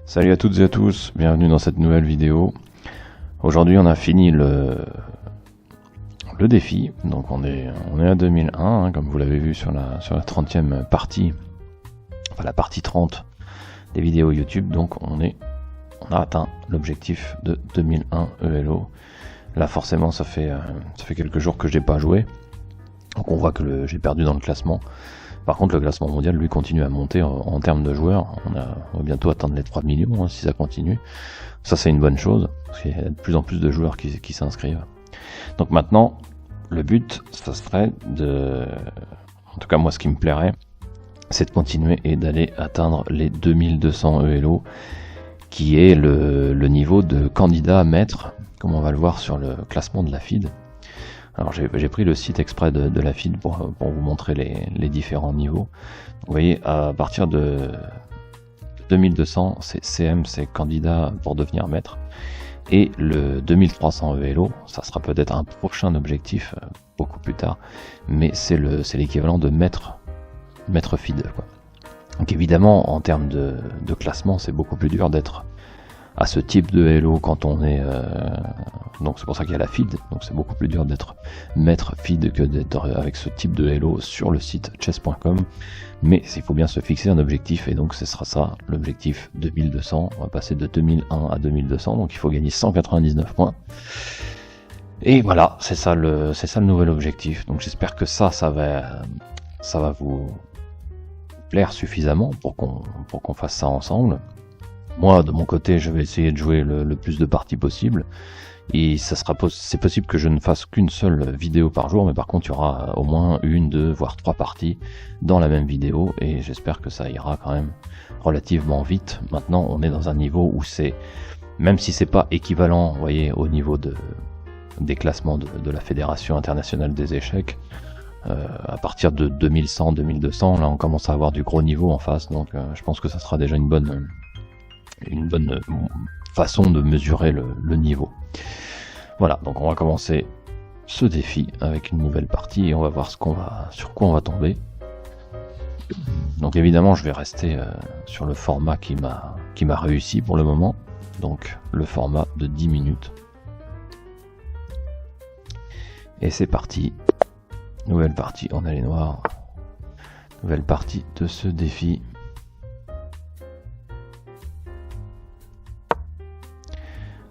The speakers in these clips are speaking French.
Salut à toutes et à tous, bienvenue dans cette nouvelle vidéo. Aujourd'hui on a fini le défi, donc on est à 2001, hein, comme vous l'avez vu sur la 30e partie, enfin la partie 30 des vidéos YouTube, donc on a atteint l'objectif de 2001 ELO. Là forcément ça fait quelques jours que j'ai pas joué, donc on voit que j'ai perdu dans le classement. Par contre le classement mondial lui continue à monter en termes de joueurs. On va bientôt atteindre les 3 millions, hein, si ça continue. Ça c'est une bonne chose, parce qu'il y a de plus en plus de joueurs qui s'inscrivent. Donc maintenant, le but, ça serait en tout cas moi ce qui me plairait, c'est de continuer et d'aller atteindre les 2200 ELO, qui est le niveau de candidat maître, comme on va le voir sur le classement de la FIDE. Alors j'ai pris le site exprès de la FIDE pour vous montrer les différents niveaux. Vous voyez, à partir de 2200, c'est CM, c'est candidat pour devenir maître. Et le 2300 ELO, ça sera peut-être un prochain objectif beaucoup plus tard, mais c'est l'équivalent de maître FIDE, quoi. Donc évidemment, en termes de classement, c'est beaucoup plus dur d'être à ce type de Elo quand on est... donc c'est pour ça qu'il y a la FIDE, donc c'est beaucoup plus dur d'être maître FIDE que d'être avec ce type de Elo sur le site chess.com, mais il faut bien se fixer un objectif, et donc ce sera ça, l'objectif 2200, on va passer de 2001 à 2200, donc il faut gagner 199 points, et voilà, c'est ça le nouvel objectif. Donc j'espère que ça va vous plaire suffisamment pour qu'on fasse ça ensemble. Moi, de mon côté, je vais essayer de jouer le plus de parties possible. Et c'est possible que je ne fasse qu'une seule vidéo par jour, mais par contre, il y aura au moins 1, 2, voire 3 parties dans la même vidéo. Et j'espère que ça ira quand même relativement vite. Maintenant, on est dans un niveau où même si c'est pas équivalent, vous voyez, au niveau des classements de la Fédération internationale des échecs, à partir de 2100, 2200, là, on commence à avoir du gros niveau en face. Donc, je pense que ça sera déjà une bonne façon de mesurer le niveau. Voilà, donc on va commencer ce défi avec une nouvelle partie et on va voir sur quoi on va tomber. Donc évidemment je vais rester sur le format qui m'a réussi pour le moment, donc le format de 10 minutes. Et c'est parti, nouvelle partie, on a les noirs, nouvelle partie de ce défi.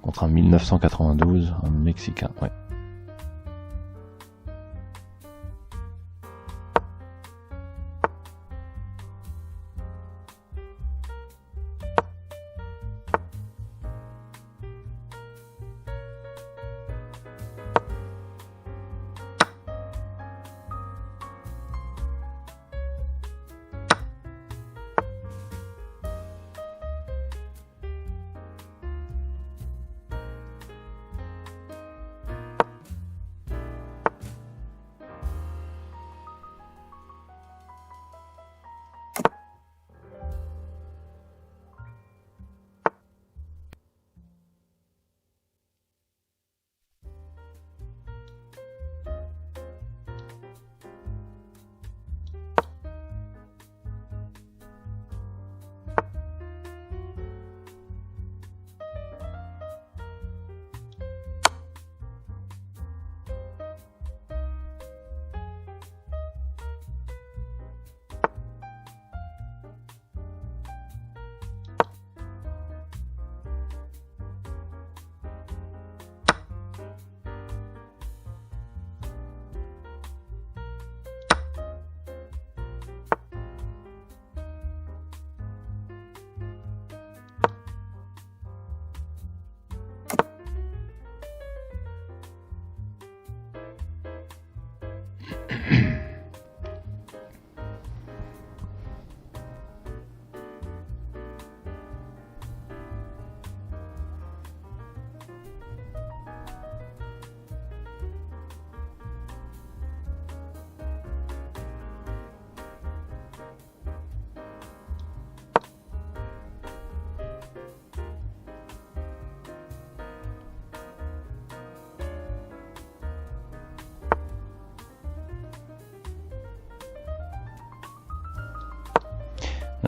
Contre un 1992, un Mexicain, ouais.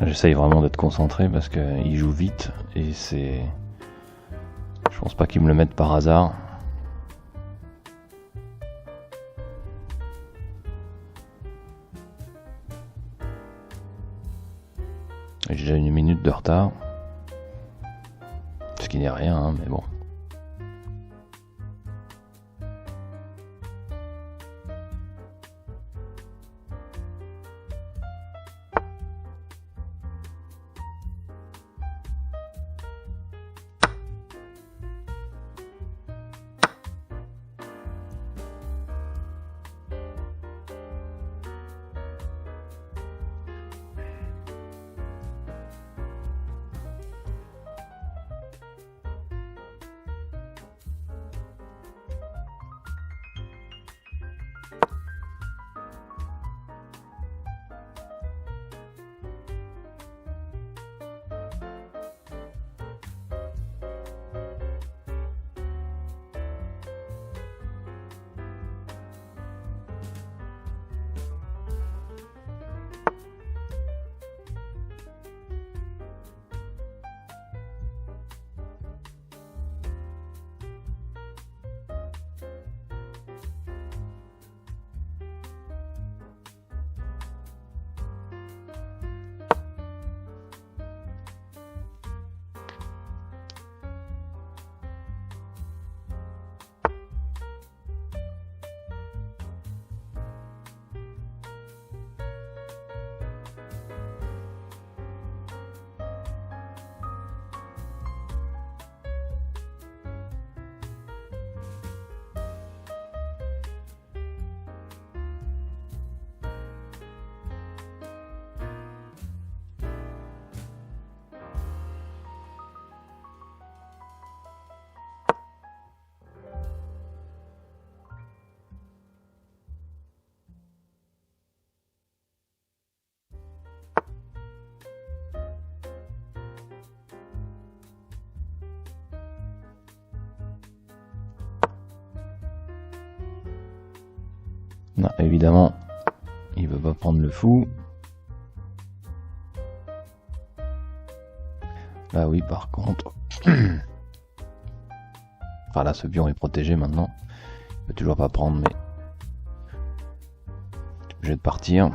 J'essaye vraiment d'être concentré parce qu'il joue vite et c'est... Je pense pas qu'ils me le mettent par hasard. J'ai déjà 1 minute de retard. Ce qui n'est rien, hein, mais bon. Non, évidemment, il veut pas prendre le fou. Là oui, par contre... Enfin là, ce pion est protégé maintenant. Il peut toujours pas prendre, mais... Je suis obligé de partir.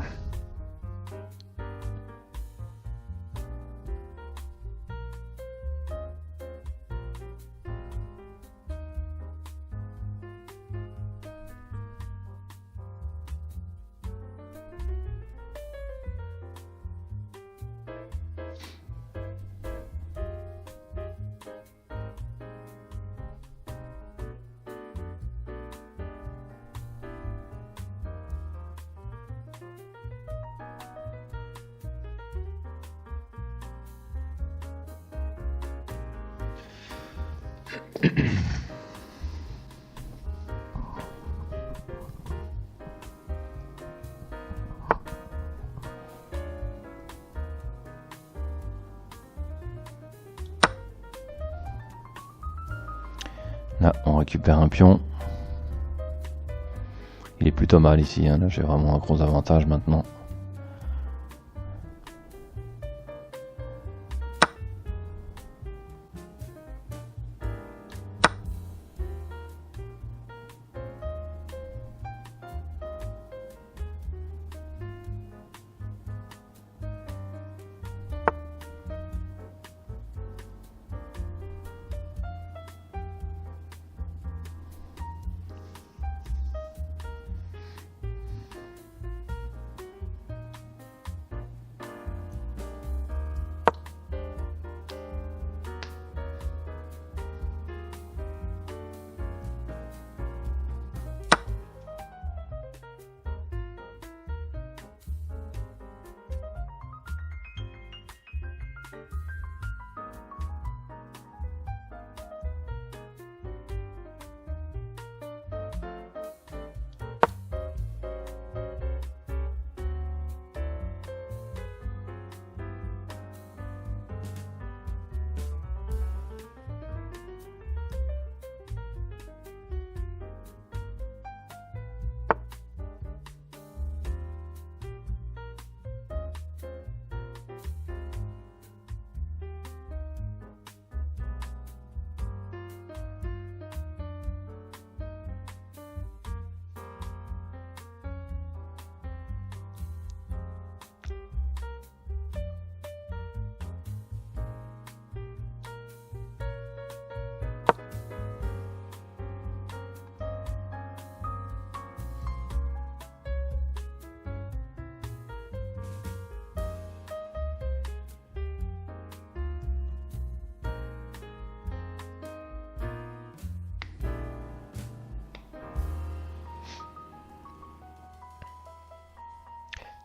Là, on récupère un pion. Il est plutôt mal ici, hein. Là j'ai vraiment un gros avantage maintenant.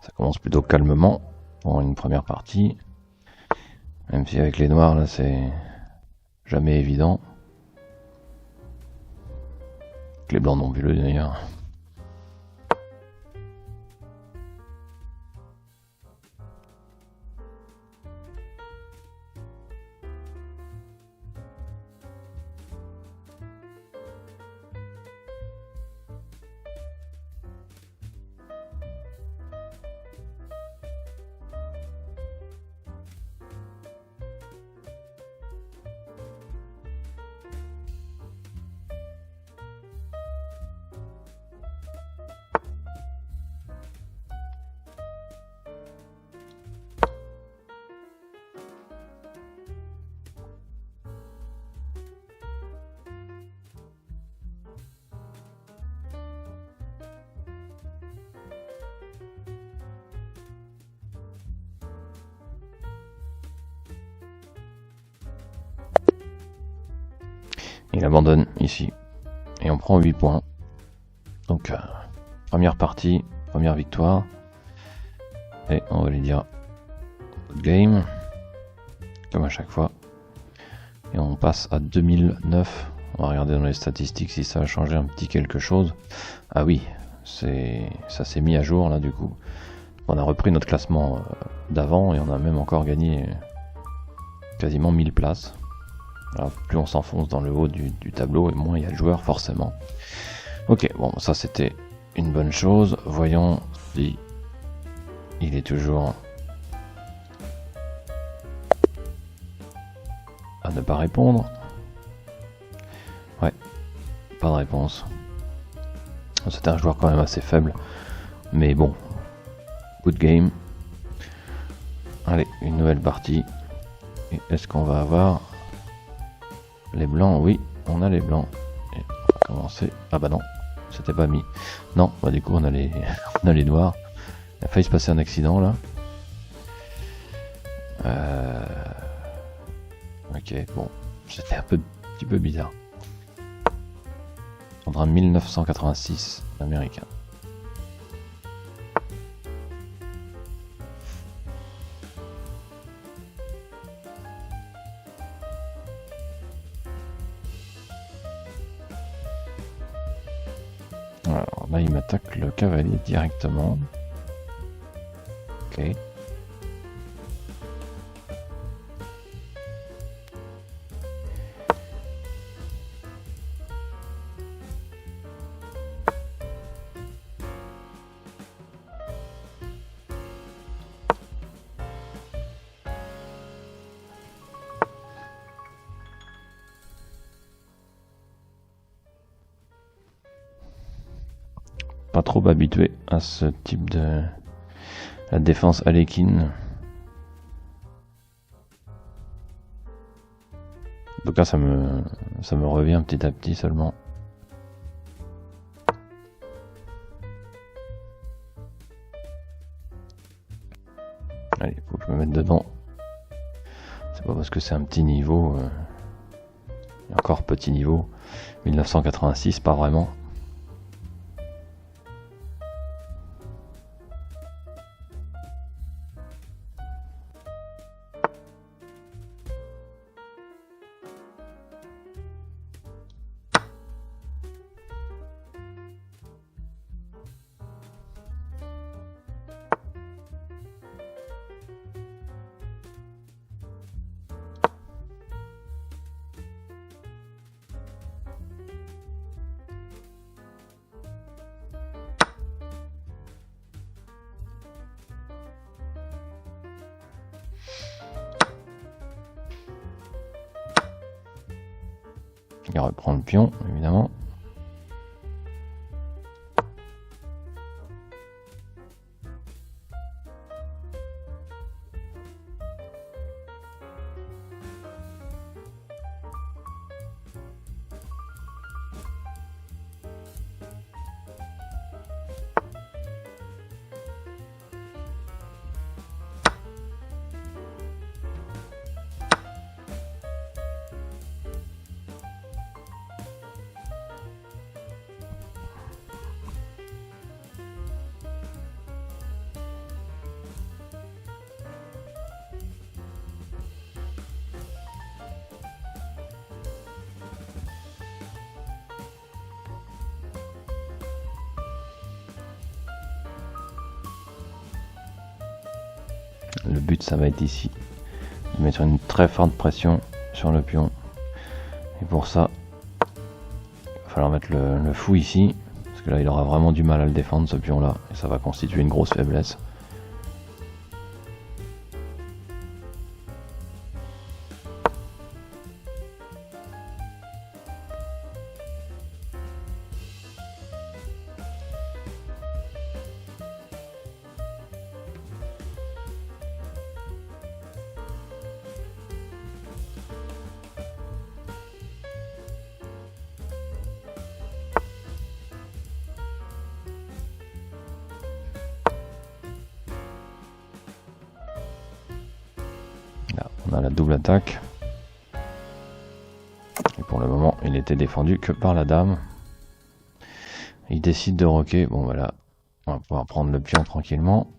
Ça commence plutôt calmement pour une première partie. Même si avec les noirs là c'est jamais évident. Les blancs non plus d'ailleurs. Il abandonne ici. Et on prend 8 points. Donc, première partie, première victoire. Et on va lui dire good game. Comme à chaque fois. Et on passe à 2009. On va regarder dans les statistiques si ça a changé un petit quelque chose. Ah oui, ça s'est mis à jour là du coup. On a repris notre classement d'avant et on a même encore gagné quasiment 1000 places. Alors, plus on s'enfonce dans le haut du tableau et moins il y a de joueurs forcément. Ok, bon ça c'était une bonne chose. Voyons si il est toujours à ne pas répondre. Ouais, pas de réponse. C'était un joueur quand même assez faible. Mais bon, good game. Allez, une nouvelle partie. Et est-ce qu'on va avoir les blancs? Oui, on a les blancs. Et on va commencer. Ah bah non, c'était pas mis. Non, bah du coup on a les, on a les noirs. Il a failli se passer un accident là. Ok, bon, c'était un petit peu bizarre. On prendra 1986 américain. Alors là, il m'attaque le cavalier directement. Ok. Pas trop habitué à ce type de la défense Alekhine. En tout cas, ça me revient petit à petit seulement. Allez, faut que je me mette dedans. C'est pas parce que c'est un petit niveau, encore petit niveau. 1986, pas vraiment. Il reprend le pion, évidemment. Le but, ça va être ici de mettre une très forte pression sur le pion. Et pour ça, il va falloir mettre le fou ici. Parce que là, il aura vraiment du mal à le défendre, ce pion-là. Et ça va constituer une grosse faiblesse. Là, on a la double attaque. Et pour le moment, il était défendu que par la dame. Il décide de roquer. Bon, voilà. On va pouvoir prendre le pion tranquillement.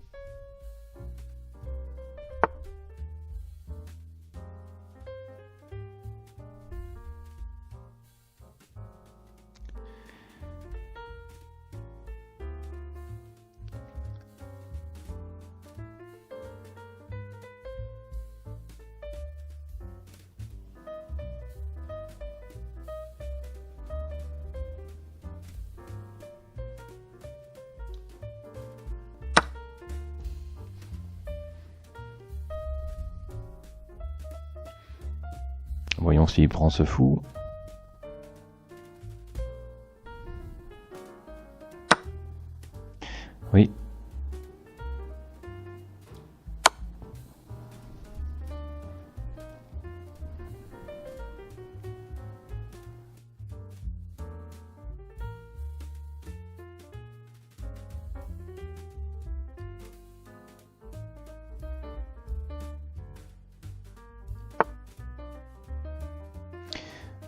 Voyons s'il prend ce fou. Oui.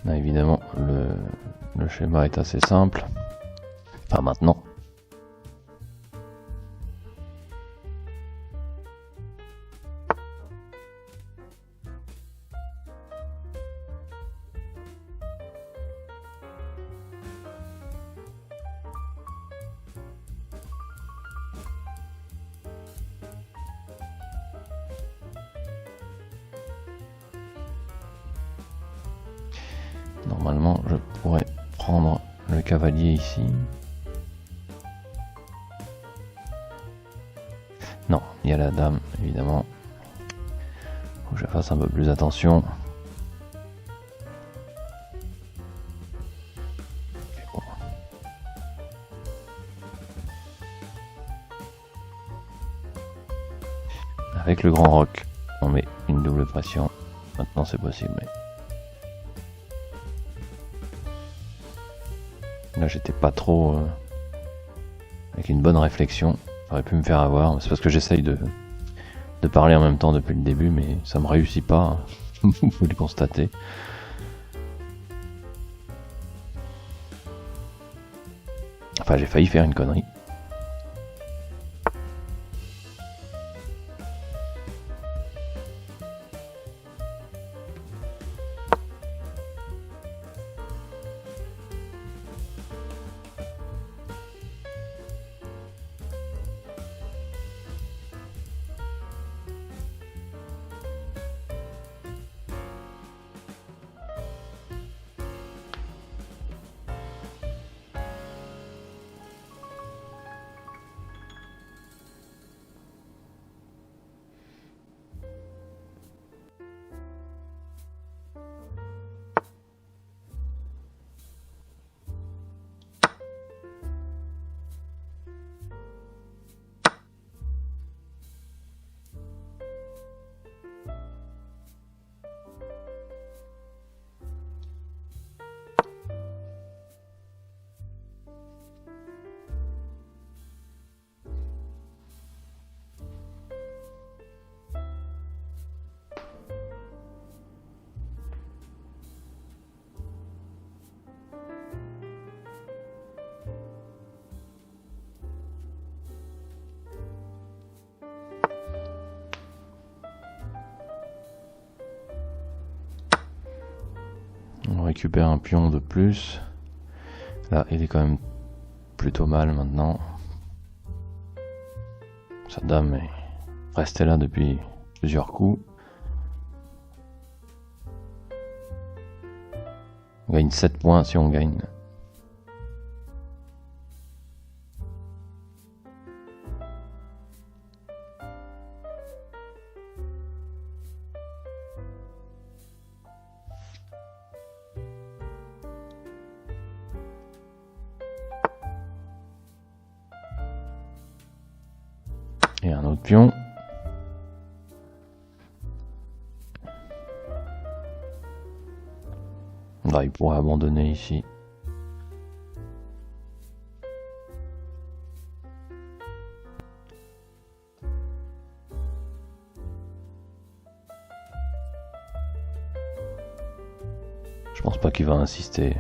Là, évidemment, le schéma est assez simple. Enfin, maintenant. Normalement, je pourrais prendre le cavalier ici. Non, il y a la dame, évidemment. Faut que je fasse un peu plus attention. Bon. Avec le grand roc, on met une double pression. Maintenant, c'est possible, mais... Là, j'étais pas trop avec une bonne réflexion. J'aurais pu me faire avoir. C'est parce que j'essaye de parler en même temps depuis le début, mais ça me réussit pas. Vous pouvez le constater. Enfin, j'ai failli faire une connerie. On récupère un pion de plus. Là, il est quand même plutôt mal maintenant. Sa dame rester là depuis plusieurs coups. On gagne 7 points si on gagne. Et un autre pion. Là, il pourrait abandonner ici. Je pense pas qu'il va insister.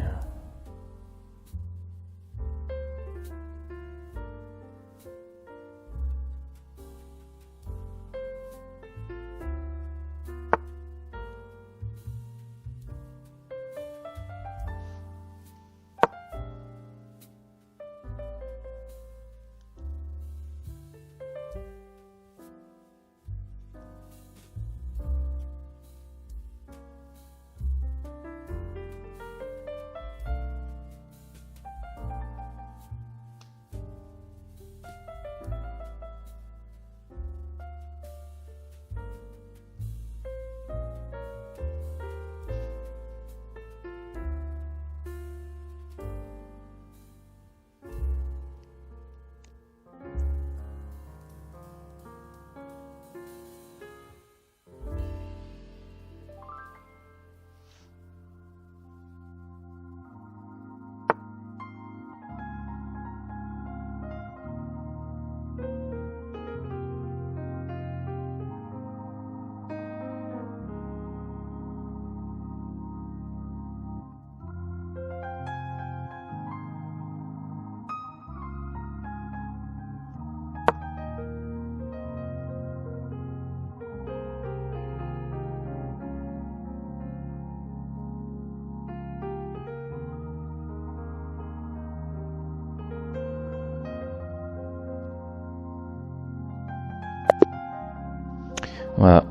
Voilà,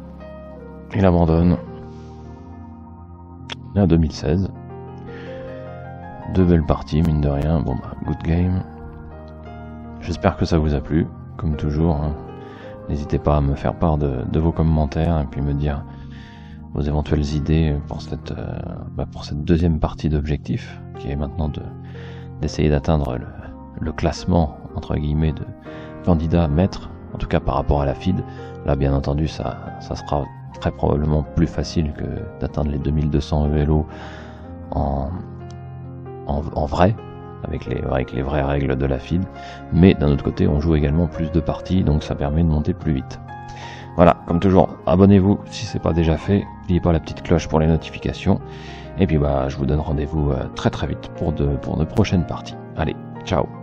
il abandonne. On est à 2016. 2 belles parties, mine de rien. Bon bah, good game. J'espère que ça vous a plu, comme toujours. Hein. N'hésitez pas à me faire part de vos commentaires et puis me dire vos éventuelles idées pour cette deuxième partie d'objectif, qui est maintenant d'essayer d'atteindre le classement, entre guillemets, de candidat maître, en tout cas par rapport à la FIDE. Là, bien entendu, ça sera très probablement plus facile que d'atteindre les 2200 ELO en vrai, avec les vraies règles de la FIDE. Mais d'un autre côté, on joue également plus de parties, donc ça permet de monter plus vite. Voilà, comme toujours, abonnez-vous si c'est pas déjà fait. N'oubliez pas la petite cloche pour les notifications. Et puis bah, je vous donne rendez-vous très très vite pour de prochaines parties. Allez, ciao!